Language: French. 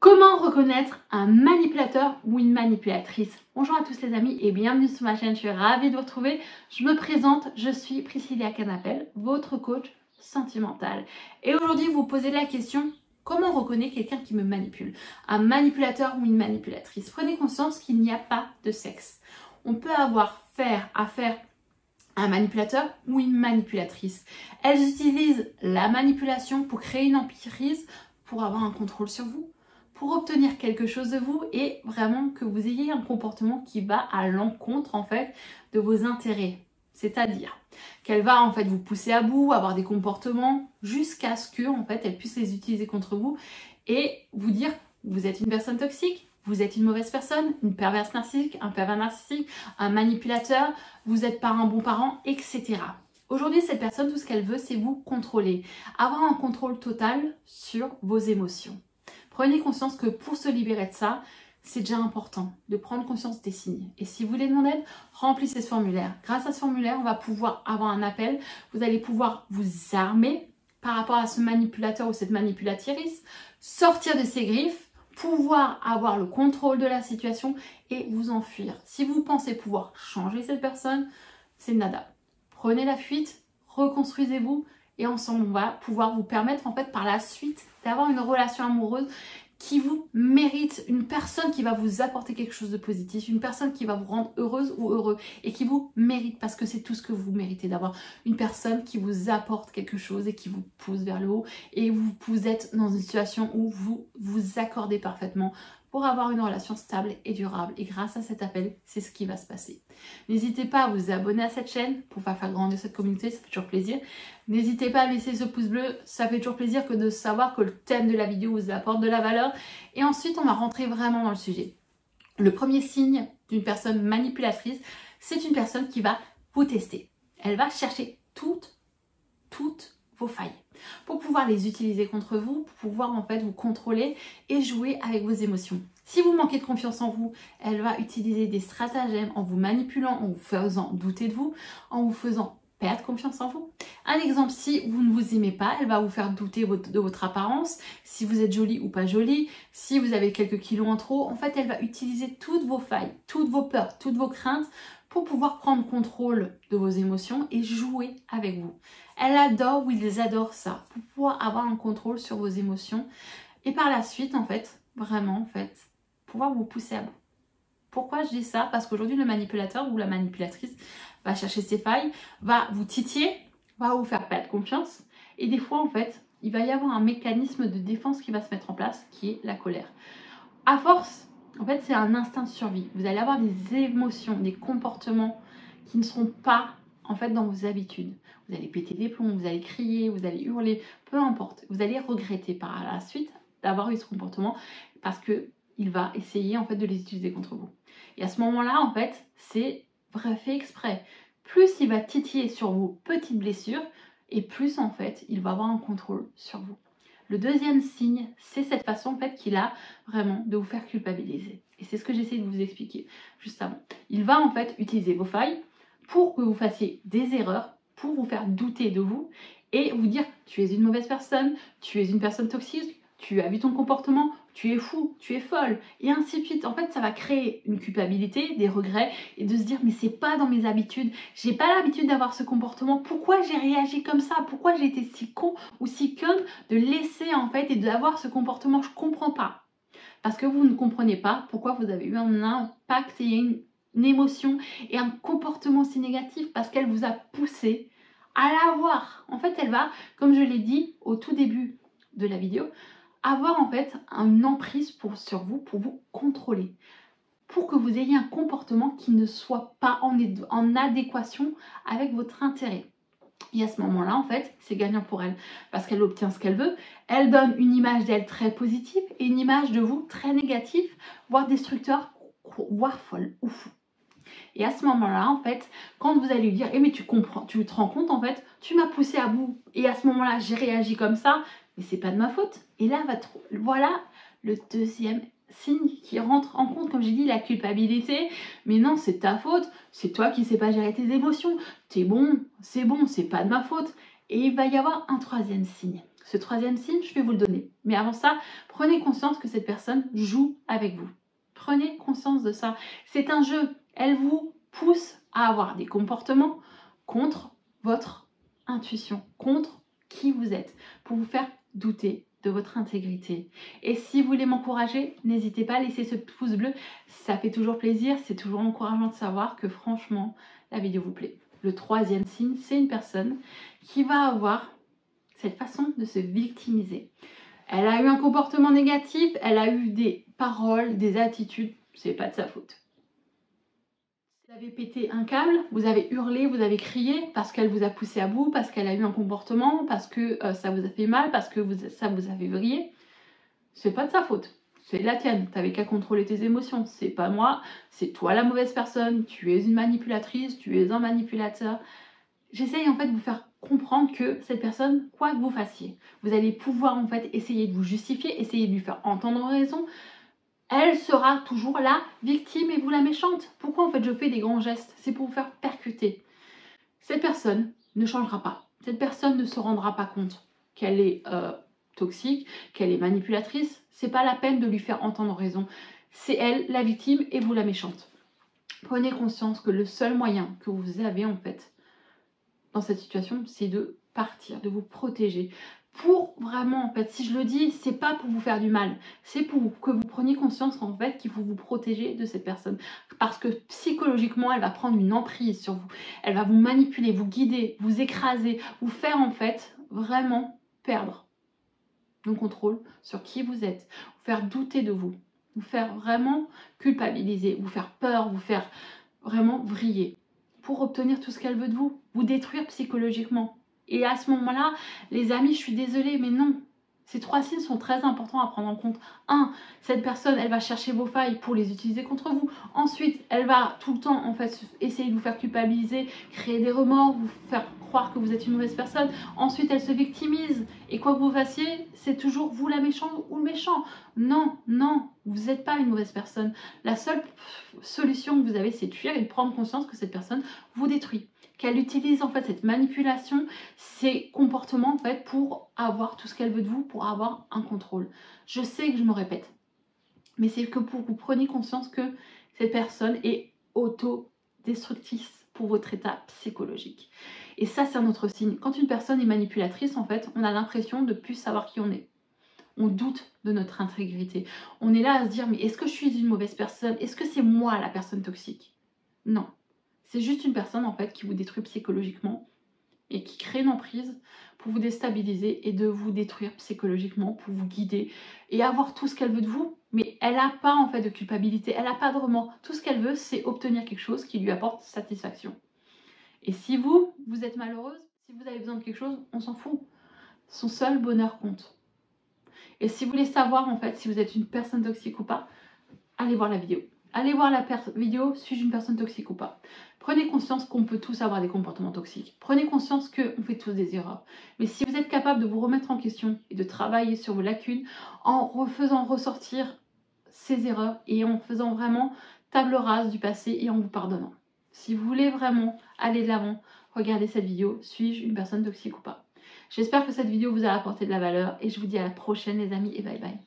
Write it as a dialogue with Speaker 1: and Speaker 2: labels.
Speaker 1: Comment reconnaître un manipulateur ou une manipulatrice? Bonjour à tous les amis et bienvenue sur ma chaîne, je suis ravie de vous retrouver. Je me présente, je suis Priscilla Canapel, votre coach sentimental. Et aujourd'hui, vous posez la question, comment on reconnaît quelqu'un qui me manipule? Un manipulateur ou une manipulatrice? Prenez conscience qu'il n'y a pas de sexe. On peut avoir affaire à un manipulateur ou une manipulatrice. Elles utilisent la manipulation pour créer une emprise, pour avoir un contrôle sur vous, pour obtenir quelque chose de vous et vraiment que vous ayez un comportement qui va à l'encontre en fait de vos intérêts. C'est-à-dire qu'elle va en fait vous pousser à bout, avoir des comportements jusqu'à ce que en fait elle puisse les utiliser contre vous et vous dire vous êtes une personne toxique, vous êtes une mauvaise personne, une perverse narcissique, un pervers narcissique, un manipulateur, vous n'êtes pas un bon parent, etc. Aujourd'hui, cette personne, tout ce qu'elle veut, c'est vous contrôler, avoir un contrôle total sur vos émotions. Prenez conscience que pour se libérer de ça, c'est déjà important de prendre conscience des signes. Et si vous voulez de mon aide, remplissez ce formulaire. Grâce à ce formulaire, on va pouvoir avoir un appel. Vous allez pouvoir vous armer par rapport à ce manipulateur ou cette manipulatrice, sortir de ses griffes, pouvoir avoir le contrôle de la situation et vous enfuir. Si vous pensez pouvoir changer cette personne, c'est nada. Prenez la fuite, reconstruisez-vous et ensemble, on va pouvoir vous permettre en fait par la suite d'avoir une relation amoureuse qui vous mérite, une personne qui va vous apporter quelque chose de positif, une personne qui va vous rendre heureuse ou heureux et qui vous mérite parce que c'est tout ce que vous méritez d'avoir une personne qui vous apporte quelque chose et qui vous pousse vers le haut et vous êtes dans une situation où vous vous accordez parfaitement pour avoir une relation stable et durable. Et grâce à cet appel, c'est ce qui va se passer. N'hésitez pas à vous abonner à cette chaîne pour faire grandir cette communauté, ça fait toujours plaisir. N'hésitez pas à laisser ce pouce bleu, ça fait toujours plaisir que de savoir que le thème de la vidéo vous apporte de la valeur. Et ensuite, on va rentrer vraiment dans le sujet. Le premier signe d'une personne manipulatrice, c'est une personne qui va vous tester. Elle va chercher toutes vos failles pour pouvoir les utiliser contre vous, pour pouvoir en fait vous contrôler et jouer avec vos émotions. Si vous manquez de confiance en vous, elle va utiliser des stratagèmes en vous manipulant, en vous faisant douter de vous, en vous faisant perdre confiance en vous. Un exemple, si vous ne vous aimez pas, elle va vous faire douter de votre apparence, si vous êtes jolie ou pas jolie, si vous avez quelques kilos en trop. En fait, elle va utiliser toutes vos failles, toutes vos peurs, toutes vos craintes pour pouvoir prendre contrôle de vos émotions et jouer avec vous. Elle adore ou ils adorent ça, pour pouvoir avoir un contrôle sur vos émotions et par la suite, en fait, vraiment, en fait, pouvoir vous pousser à bout. Pourquoi je dis ça? Parce qu'aujourd'hui, le manipulateur ou la manipulatrice va chercher ses failles, va vous titiller, va vous faire perdre confiance. Et des fois, en fait, il va y avoir un mécanisme de défense qui va se mettre en place, qui est la colère. À force, en fait, c'est un instinct de survie. Vous allez avoir des émotions, des comportements qui ne seront pas, en fait, dans vos habitudes. Vous allez péter des plombs, vous allez crier, vous allez hurler, peu importe. Vous allez regretter par la suite d'avoir eu ce comportement parce que il va essayer en fait de les utiliser contre vous. Et à ce moment-là, en fait, c'est fait exprès. Plus il va titiller sur vos petites blessures, et plus en fait, il va avoir un contrôle sur vous. Le deuxième signe, c'est cette façon en fait qu'il a vraiment de vous faire culpabiliser. Et c'est ce que j'essaie de vous expliquer juste avant. Il va en fait utiliser vos failles pour que vous fassiez des erreurs, pour vous faire douter de vous et vous dire tu es une mauvaise personne, tu es une personne toxique, tu as vu ton comportement, tu es fou, tu es folle, et ainsi de suite. En fait, ça va créer une culpabilité, des regrets, et de se dire, mais c'est pas dans mes habitudes, j'ai pas l'habitude d'avoir ce comportement, pourquoi j'ai réagi comme ça, pourquoi j'ai été si con ou si conne de laisser en fait et d'avoir ce comportement, je comprends pas. Parce que vous ne comprenez pas pourquoi vous avez eu un impact et une émotion et un comportement si négatif, parce qu'elle vous a poussé à l'avoir. En fait, elle va, comme je l'ai dit au tout début de la vidéo, avoir en fait une emprise sur vous pour vous contrôler, pour que vous ayez un comportement qui ne soit pas en adéquation avec votre intérêt. Et à ce moment-là, en fait, c'est gagnant pour elle parce qu'elle obtient ce qu'elle veut. Elle donne une image d'elle très positive et une image de vous très négative, voire destructeur, voire folle ou fou. Et à ce moment-là, en fait, quand vous allez lui dire, mais tu comprends, tu te rends compte, en fait, tu m'as poussé à bout et à ce moment-là, j'ai réagi comme ça, mais c'est pas de ma faute. Et là, voilà le deuxième signe qui rentre en compte, comme j'ai dit, la culpabilité. Mais non, c'est ta faute, c'est toi qui sais pas gérer tes émotions. T'es bon, c'est pas de ma faute. Et il va y avoir un troisième signe. Ce troisième signe, je vais vous le donner. Mais avant ça, prenez conscience que cette personne joue avec vous. Prenez conscience de ça. C'est un jeu. Elle vous pousse à avoir des comportements contre votre intuition, contre qui vous êtes, pour vous faire douter de votre intégrité. Et si vous voulez m'encourager, n'hésitez pas à laisser ce pouce bleu. Ça fait toujours plaisir, c'est toujours encourageant de savoir que franchement, la vidéo vous plaît. Le troisième signe, c'est une personne qui va avoir cette façon de se victimiser. Elle a eu un comportement négatif, elle a eu des paroles, des attitudes, c'est pas de sa faute. Vous avez pété un câble, vous avez hurlé, vous avez crié parce qu'elle vous a poussé à bout, parce qu'elle a eu un comportement, parce que ça vous a fait mal, parce que ça vous a fait vriller. C'est pas de sa faute, c'est de la tienne. T'avais qu'à contrôler tes émotions. C'est pas moi, c'est toi la mauvaise personne. Tu es une manipulatrice, tu es un manipulateur. J'essaye en fait de vous faire comprendre que cette personne, quoi que vous fassiez, vous allez pouvoir en fait essayer de vous justifier, essayer de lui faire entendre raison. Elle sera toujours la victime et vous la méchante. Pourquoi en fait je fais des grands gestes? C'est pour vous faire percuter. Cette personne ne changera pas. Cette personne ne se rendra pas compte qu'elle est toxique, qu'elle est manipulatrice. C'est pas la peine de lui faire entendre raison. C'est elle la victime et vous la méchante. Prenez conscience que le seul moyen que vous avez en fait dans cette situation, c'est de partir, de vous protéger. Pour vraiment, en fait, si je le dis, c'est pas pour vous faire du mal, c'est pour que vous preniez conscience en fait qu'il faut vous protéger de cette personne. Parce que psychologiquement, elle va prendre une emprise sur vous. Elle va vous manipuler, vous guider, vous écraser, vous faire en fait vraiment perdre le contrôle sur qui vous êtes, vous faire douter de vous, vous faire vraiment culpabiliser, vous faire peur, vous faire vraiment vriller pour obtenir tout ce qu'elle veut de vous, vous détruire psychologiquement. Et à ce moment-là, les amis, je suis désolée, mais non. Ces trois signes sont très importants à prendre en compte. 1. Cette personne, elle va chercher vos failles pour les utiliser contre vous. Ensuite, elle va tout le temps en fait essayer de vous faire culpabiliser, créer des remords, vous faire croire que vous êtes une mauvaise personne. Ensuite, elle se victimise. Et quoi que vous fassiez, c'est toujours vous la méchante ou le méchant. Non, non, vous n'êtes pas une mauvaise personne. La seule solution que vous avez, c'est de fuir et de prendre conscience que cette personne vous détruit. Qu'elle utilise en fait cette manipulation, ces comportements en fait pour avoir tout ce qu'elle veut de vous, pour avoir un contrôle. Je sais que je me répète, mais c'est que pour que vous preniez conscience que cette personne est autodestructrice pour votre état psychologique. Et ça, c'est un autre signe. Quand une personne est manipulatrice, en fait, on a l'impression de plus savoir qui on est. On doute de notre intégrité. On est là à se dire, mais est-ce que je suis une mauvaise personne? Est-ce que c'est moi la personne toxique? Non. C'est juste une personne en fait qui vous détruit psychologiquement et qui crée une emprise pour vous déstabiliser et de vous détruire psychologiquement, pour vous guider et avoir tout ce qu'elle veut de vous. Mais elle n'a pas en fait de culpabilité, elle n'a pas de remords. Tout ce qu'elle veut, c'est obtenir quelque chose qui lui apporte satisfaction. Et si vous êtes malheureuse, si vous avez besoin de quelque chose, on s'en fout. Son seul bonheur compte. Et si vous voulez savoir en fait si vous êtes une personne toxique ou pas, allez voir la vidéo. Allez voir la vidéo, suis-je une personne toxique ou pas? Prenez conscience qu'on peut tous avoir des comportements toxiques. Prenez conscience qu'on fait tous des erreurs. Mais si vous êtes capable de vous remettre en question et de travailler sur vos lacunes en faisant ressortir ces erreurs et en faisant vraiment table rase du passé et en vous pardonnant. Si vous voulez vraiment aller de l'avant, regardez cette vidéo. Suis-je une personne toxique ou pas? J'espère que cette vidéo vous a apporté de la valeur et je vous dis à la prochaine les amis et bye bye.